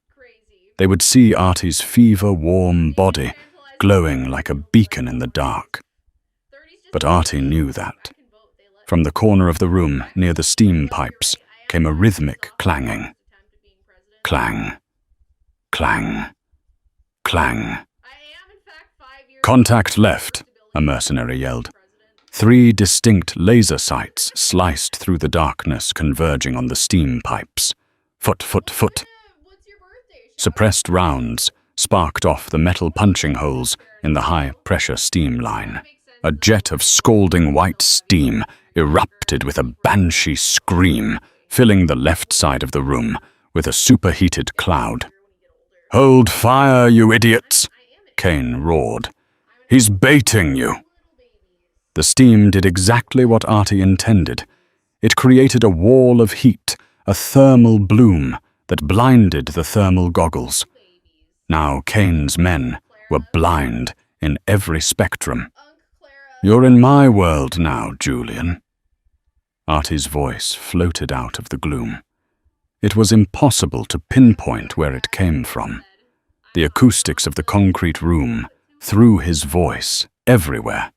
They would see Artie's fever-warm body glowing like a beacon in the dark. But Artie knew that. From the corner of the room, near the steam pipes, came a rhythmic clanging. Clang. Clang. Clang. "Contact left," a mercenary yelled. 3 distinct laser sights sliced through the darkness, converging on the steam pipes. Foot, foot, foot. Suppressed rounds sparked off the metal punching holes in the high-pressure steam line. A jet of scalding white steam erupted with a banshee scream, filling the left side of the room with a superheated cloud. "Hold fire, you idiots!" Kane roared. "He's baiting you." The steam did exactly what Artie intended. It created a wall of heat, a thermal bloom that blinded the thermal goggles. Now Kane's men were blind in every spectrum. "You're in my world now, Julian." Artie's voice floated out of the gloom. It was impossible to pinpoint where it came from. The acoustics of the concrete room threw his voice everywhere.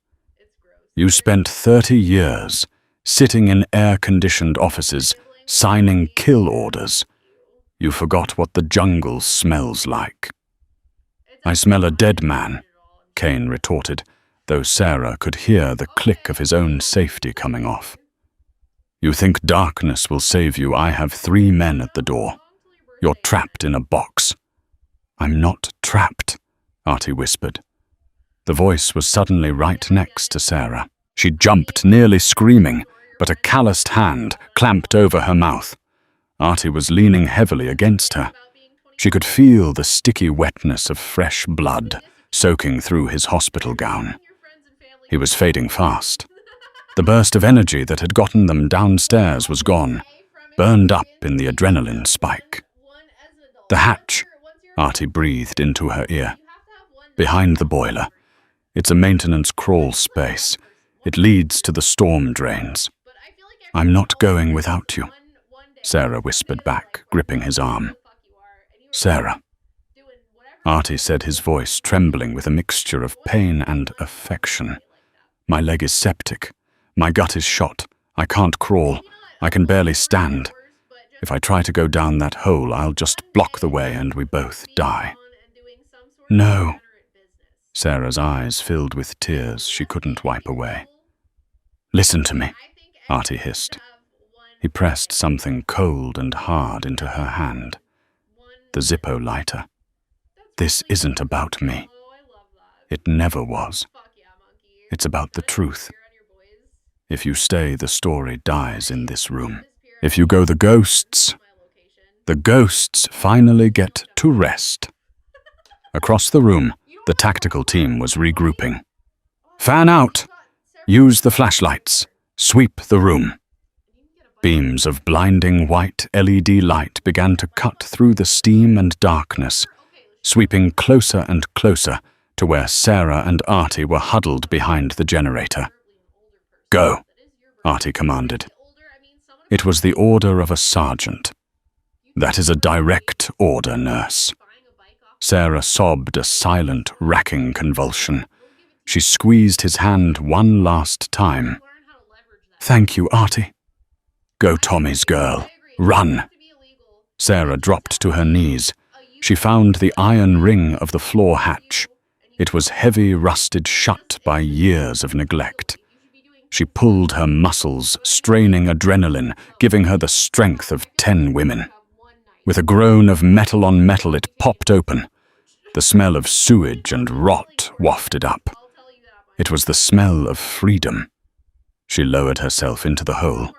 "You spent 30 years sitting in air-conditioned offices, signing kill orders. You forgot what the jungle smells like." "I smell a dead man," Kane retorted, though Sarah could hear the click of his own safety coming off. "You think darkness will save you? I have 3 men at the door. You're trapped in a box." "I'm not trapped," Artie whispered. The voice was suddenly right next to Sarah. She jumped, nearly screaming, but a calloused hand clamped over her mouth. Artie was leaning heavily against her. She could feel the sticky wetness of fresh blood soaking through his hospital gown. He was fading fast. The burst of energy that had gotten them downstairs was gone, burned up in the adrenaline spike. "The hatch," Artie breathed into her ear. "Behind the boiler. It's a maintenance crawl space. It leads to the storm drains." "I'm not going without you," Sarah whispered back, gripping his arm. "Sarah." Artie said, his voice trembling with a mixture of pain and affection. "My leg is septic. My gut is shot. I can't crawl. I can barely stand. If I try to go down that hole, I'll just block the way and we both die." "No." Sarah's eyes filled with tears she couldn't wipe away. "Listen to me," Artie hissed. He pressed something cold and hard into her hand. The Zippo lighter. This isn't about me. It never was. It's about the truth. If you stay, the story dies in this room. If you go, the ghosts finally get to rest. Across the room, the tactical team was regrouping. Fan out! Use the flashlights. Sweep the room. Beams of blinding white LED light began to cut through the steam and darkness, sweeping closer and closer to where Sarah and Artie were huddled behind the generator. Go, Artie commanded. It was the order of a sergeant. That is a direct order, nurse. Sarah sobbed a silent, racking convulsion. She squeezed his hand one last time. Thank you, Artie. Go, Tommy's girl. Run. Sarah dropped to her knees. She found the iron ring of the floor hatch. It was heavy, rusted shut by years of neglect. She pulled her muscles, straining adrenaline, giving her the strength of 10 women. With a groan of metal on metal, it popped open. The smell of sewage and rot wafted up. It was the smell of freedom. She lowered herself into the hole.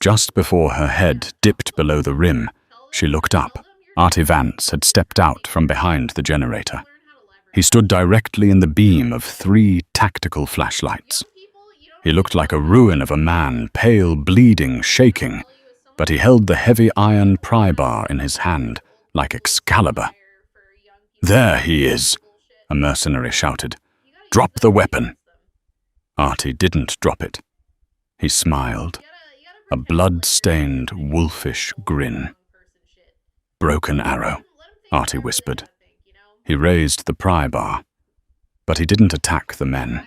Just before her head dipped below the rim, she looked up. Artie Vance had stepped out from behind the generator. He stood directly in the beam of 3 tactical flashlights. He looked like a ruin of a man, pale, bleeding, shaking, but he held the heavy iron pry bar in his hand, like Excalibur. There he is, a mercenary shouted. Drop the weapon. Artie didn't drop it. He smiled, a blood-stained, wolfish grin. Broken arrow, Artie whispered. He raised the pry bar, but he didn't attack the men.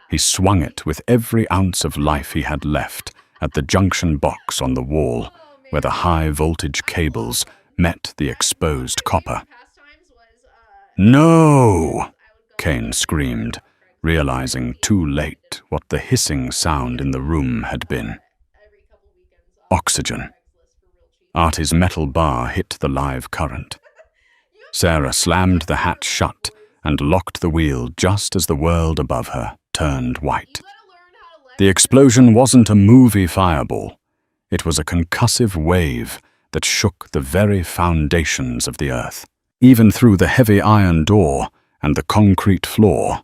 He swung it with every ounce of life he had left at the junction box on the wall where the high-voltage cables met the exposed copper. No! Kane screamed, realizing too late what the hissing sound in the room had been. Oxygen. Artie's metal bar hit the live current. Sarah slammed the hatch shut and locked the wheel just as the world above her turned white. The explosion wasn't a movie fireball. It was a concussive wave that shook the very foundations of the earth. Even through the heavy iron door and the concrete floor,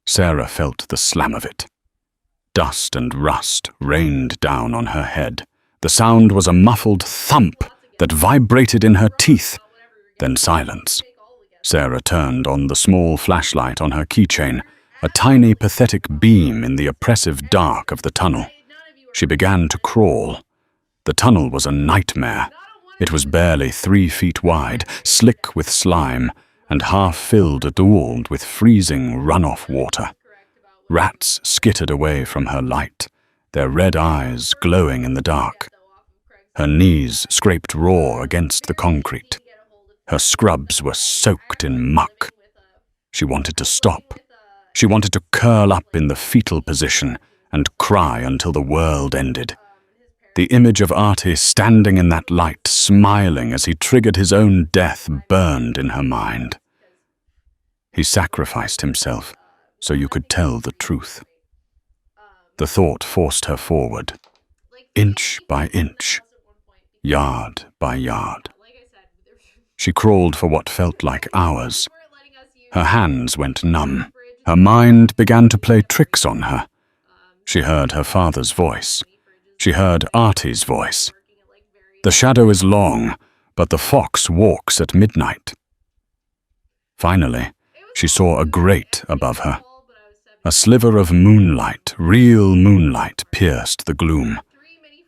Sarah felt the slam of it. Dust and rust rained down on her head. The sound was a muffled thump that vibrated in her teeth, then silence. Sarah turned on the small flashlight on her keychain, a tiny pathetic beam in the oppressive dark of the tunnel. She began to crawl. The tunnel was a nightmare. It was barely 3 feet wide, slick with slime, and half filled at the wall with freezing runoff water. Rats skittered away from her light, their red eyes glowing in the dark. Her knees scraped raw against the concrete. Her scrubs were soaked in muck. She wanted to stop. She wanted to curl up in the fetal position and cry until the world ended. The image of Artie standing in that light, smiling as he triggered his own death, burned in her mind. He sacrificed himself so you could tell the truth. The thought forced her forward, inch by inch, yard by yard. She crawled for what felt like hours. Her hands went numb. Her mind began to play tricks on her. She heard her father's voice. She heard Artie's voice. The shadow is long, but the fox walks at midnight. Finally, she saw a grate above her. A sliver of moonlight, real moonlight, pierced the gloom.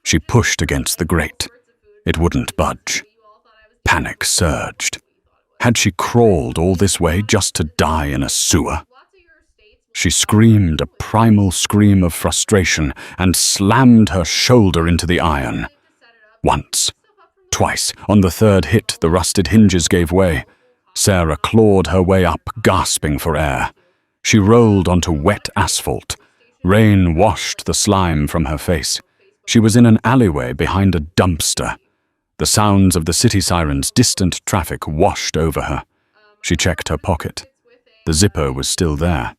She pushed against the grate. It wouldn't budge. Panic surged. Had she crawled all this way just to die in a sewer? She screamed a primal scream of frustration and slammed her shoulder into the iron. Once, twice, on the third hit, the rusted hinges gave way. Sarah clawed her way up, gasping for air. She rolled onto wet asphalt. Rain washed the slime from her face. She was in an alleyway behind a dumpster. The sounds of the city siren's distant traffic washed over her. She checked her pocket. The zipper was still there.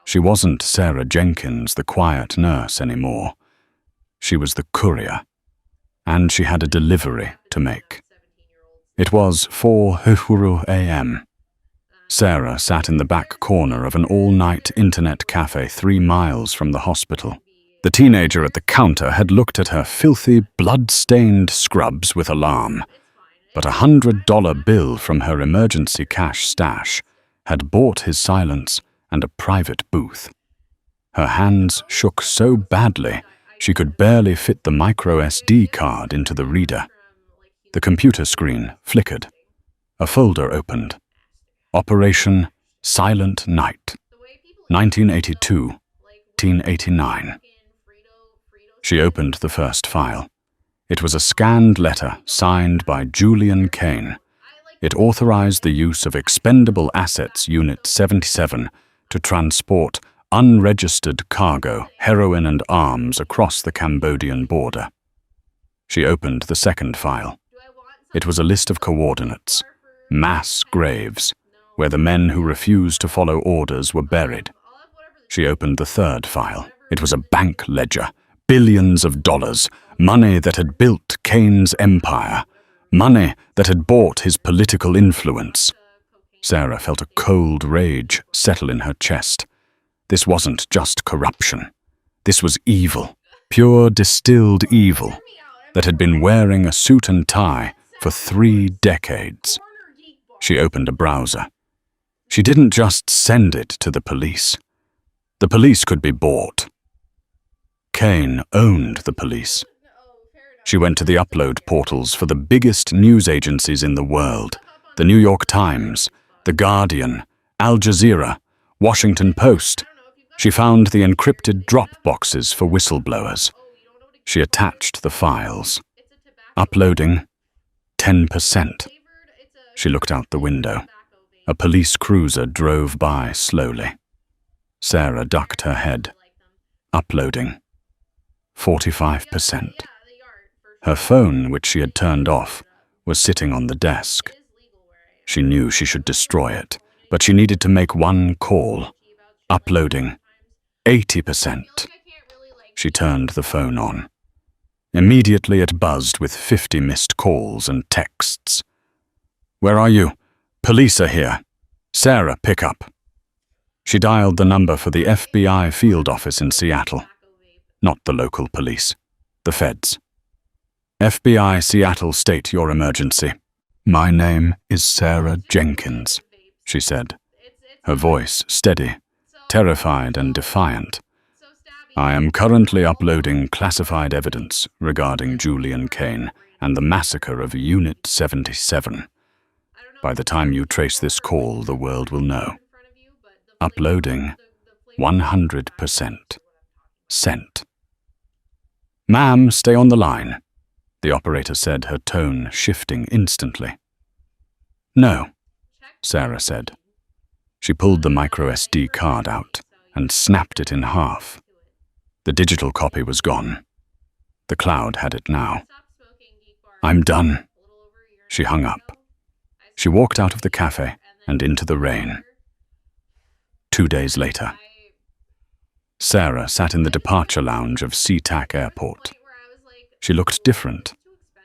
She wasn't Sarah Jenkins, the quiet nurse, anymore. She was the courier, and she had a delivery to make. It was 4 a.m. Sarah sat in the back corner of an all-night internet cafe 3 miles from the hospital. The teenager at the counter had looked at her filthy, blood-stained scrubs with alarm, but a $100 bill from her emergency cash stash had bought his silence and a private booth. Her hands shook so badly she could barely fit the micro SD card into the reader. The computer screen flickered. A folder opened. Operation Silent Night, 1982-1989. She opened the first file. It was a scanned letter signed by Julian Kane. It authorized the use of Expendable Assets Unit 77 to transport unregistered cargo, heroin and arms across the Cambodian border. She opened the second file. It was a list of coordinates, mass graves, where the men who refused to follow orders were buried. She opened the third file. It was a bank ledger, billions of dollars, money that had built Kane's empire, money that had bought his political influence. Sarah felt a cold rage settle in her chest. This wasn't just corruption. This was evil, pure distilled evil, that had been wearing a suit and tie for 3 decades. She opened a browser. She didn't just send it to the police. The police could be bought. Kane owned the police. She went to the upload portals for the biggest news agencies in the world, the New York Times, The Guardian, Al Jazeera, Washington Post. She found the encrypted drop boxes for whistleblowers. She attached the files. Uploading 10%. She looked out the window. A police cruiser drove by slowly. Sarah ducked her head. Uploading 45%. Her phone, which she had turned off, was sitting on the desk. She knew she should destroy it, but she needed to make one call. Uploading 80%. She turned the phone on. Immediately it buzzed with 50 missed calls and texts. "Where are you? Police are here. Sarah, pick up." She dialed the number for the FBI field office in Seattle. Not the local police. The feds. "FBI Seattle, state your emergency." "My name is Sarah Jenkins," she said, her voice steady, terrified and defiant. "I am currently uploading classified evidence regarding Julian Kane and the massacre of Unit 77. By the time you trace this call, the world will know. Uploading 100%. Sent." "Ma'am, stay on the line," the operator said, her tone shifting instantly. "No," Sarah said. She pulled the micro SD card out and snapped it in half. The digital copy was gone. The cloud had it now. "I'm done." She hung up. She walked out of the cafe and into the rain. 2 days later. Sarah sat in the departure lounge of SeaTac Airport. She looked different.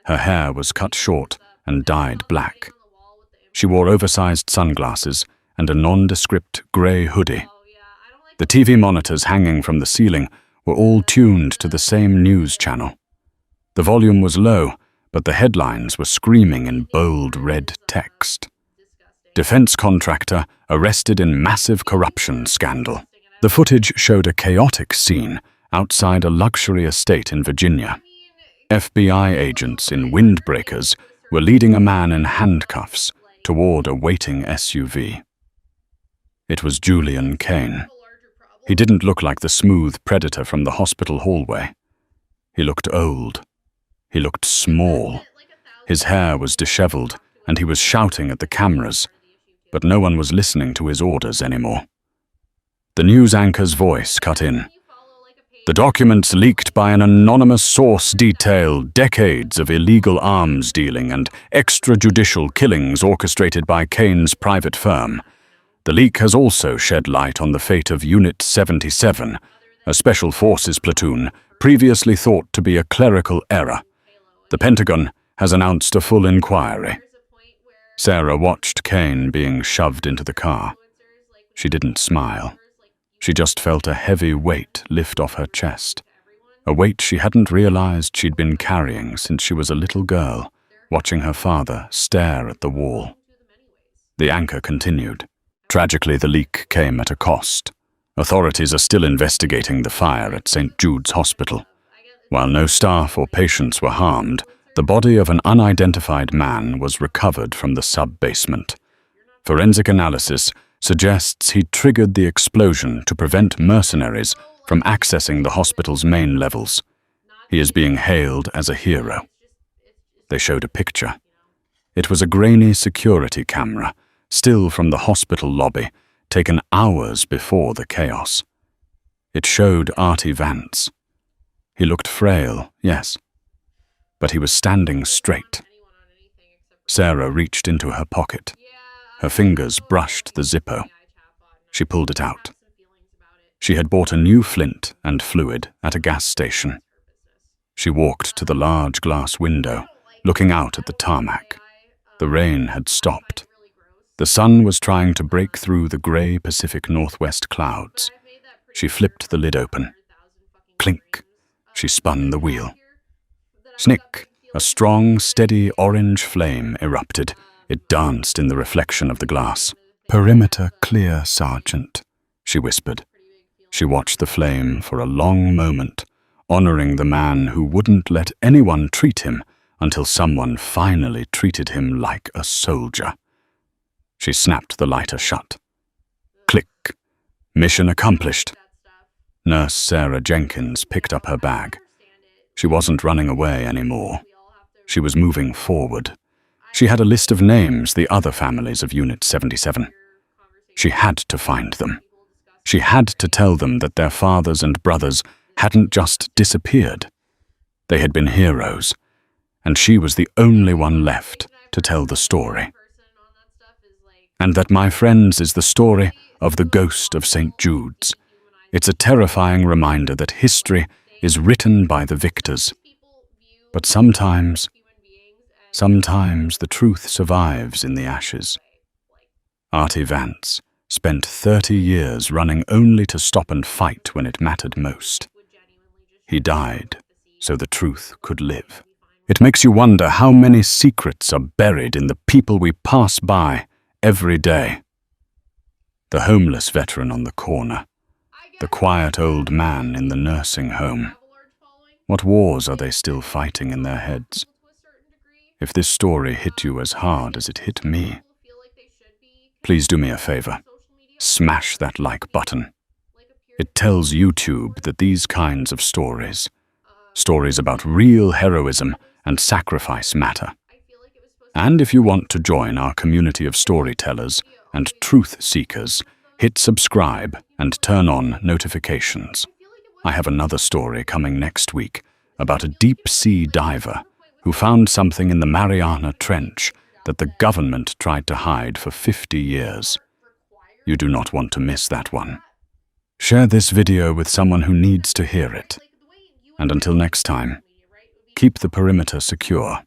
Her hair was cut short and dyed black. She wore oversized sunglasses and a nondescript grey hoodie. The TV monitors hanging from the ceiling were all tuned to the same news channel. The volume was low, but the headlines were screaming in bold red text. "Defense contractor arrested in massive corruption scandal." The footage showed a chaotic scene outside a luxury estate in Virginia. FBI agents in windbreakers were leading a man in handcuffs toward a waiting SUV. It was Julian Kane. He didn't look like the smooth predator from the hospital hallway. He looked old. He looked small. His hair was disheveled, and he was shouting at the cameras, but no one was listening to his orders anymore. The news anchor's voice cut in. The documents leaked by an anonymous source detail decades of illegal arms dealing and extrajudicial killings orchestrated by Kane's private firm. The leak has also shed light on the fate of Unit 77, a special forces platoon previously thought to be a clerical error. The Pentagon has announced a full inquiry. Sarah watched Kane being shoved into the car. She didn't smile. She just felt a heavy weight lift off her chest, a weight she hadn't realized she'd been carrying since she was a little girl, watching her father stare at the wall. The anchor continued. Tragically, the leak came at a cost. Authorities are still investigating the fire at St. Jude's Hospital. While no staff or patients were harmed, the body of an unidentified man was recovered from the sub-basement. Forensic analysis suggests he triggered the explosion to prevent mercenaries from accessing the hospital's main levels. He is being hailed as a hero. They showed a picture. It was a grainy security camera, still from the hospital lobby, taken hours before the chaos. It showed Artie Vance. He looked frail, yes, but he was standing straight. Sarah reached into her pocket. Her fingers brushed the Zippo. She pulled it out. She had bought a new flint and fluid at a gas station. She walked to the large glass window, looking out at the tarmac. The rain had stopped. The sun was trying to break through the grey Pacific Northwest clouds. She flipped the lid open. Clink. She spun the wheel. Snick. A strong, steady orange flame erupted. It danced in the reflection of the glass. "Perimeter clear, Sergeant," she whispered. She watched the flame for a long moment, honoring the man who wouldn't let anyone treat him until someone finally treated him like a soldier. She snapped the lighter shut. Click. Mission accomplished. Nurse Sarah Jenkins picked up her bag. She wasn't running away anymore. She was moving forward. She had a list of names, the other families of Unit 77. She had to find them. She had to tell them that their fathers and brothers hadn't just disappeared. They had been heroes, and she was the only one left to tell the story. And that, my friends, is the story of the ghost of St. Jude's. It's a terrifying reminder that history is written by the victors. But sometimes the truth survives in the ashes. Artie Vance spent 30 years running only to stop and fight when it mattered most. He died so the truth could live. It makes you wonder how many secrets are buried in the people we pass by every day. The homeless veteran on the corner, the quiet old man in the nursing home. What wars are they still fighting in their heads? If this story hit you as hard as it hit me, please do me a favor. Smash that like button. It tells YouTube that these kinds of stories about real heroism and sacrifice, matter. And if you want to join our community of storytellers and truth seekers, hit subscribe and turn on notifications. I have another story coming next week about a deep-sea diver who found something in the Mariana Trench that the government tried to hide for 50 years. You do not want to miss that one. Share this video with someone who needs to hear it. And until next time, keep the perimeter secure.